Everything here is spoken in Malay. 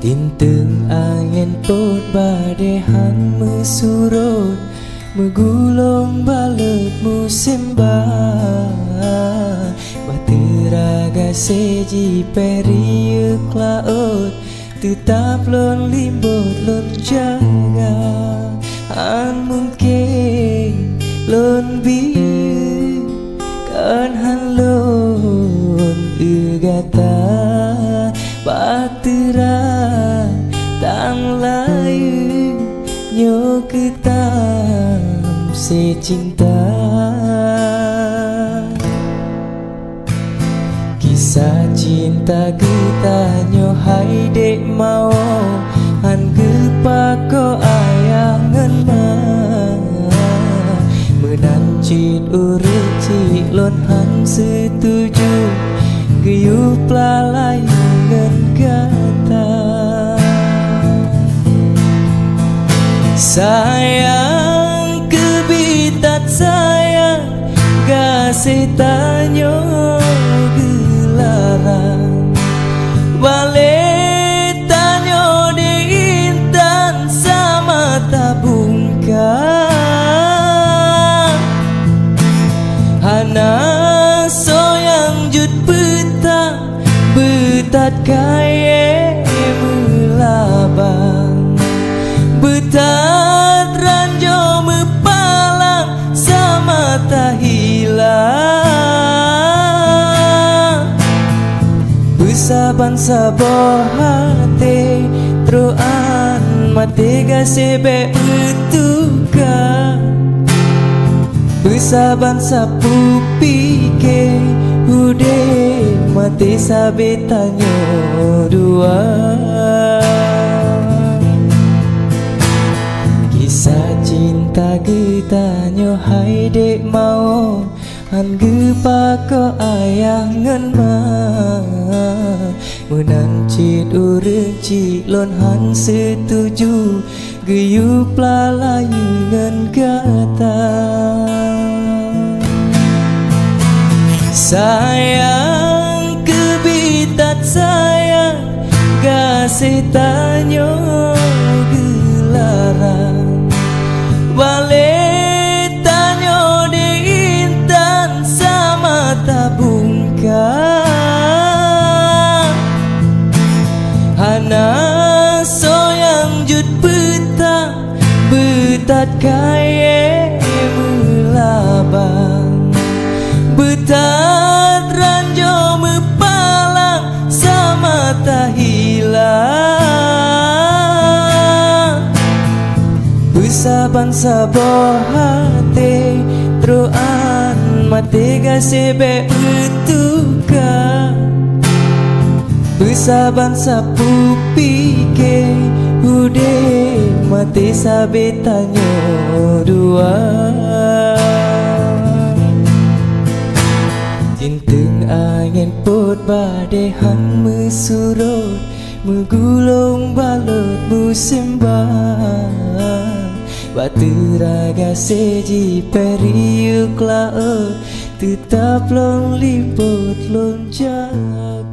Tinteng angin pot badehan mesurut, megulung balut musim bateraga seji periuk laut, tetap lon limbut lon jaga an mungkin lon biu kan han lon ugata batera tang layu nyo ketam se cinta. Kisah cinta kita nyo hai dek mau han gepako ayangan ma menancit urut cik lon han setuju geyup lalai ngen kata sayang kebitat sayang gasih tanyo gelarang balik tanyo di intan sama tabungkan hana soyang jut petang betat kaya melabang betat ranjo mepalang sama tak hilang besaban saboh hati teruan mati gasebe utuka besaban sapu pike ude mati sabetanyo dua. Kisah cinta kita nyo hai dek mau han gepako ayangan ma menancit urut cik lon han setuju geyup lalayu ngen kata sayang kebitat sayang gasih tanyo gelarang balik tanyo di intan sama tabungkan hana soyang jut petang betat kaya melabang betat ranjo mepalang sama tak hilang besaban saboh hati teruan mati gasebe utuka besaban sapu pike ude mati sabetanyo dua. Tinteng angin pot badehan mesurut, megulung balut musim bateraga seji periuk laut, tetap lon liput lon jaga.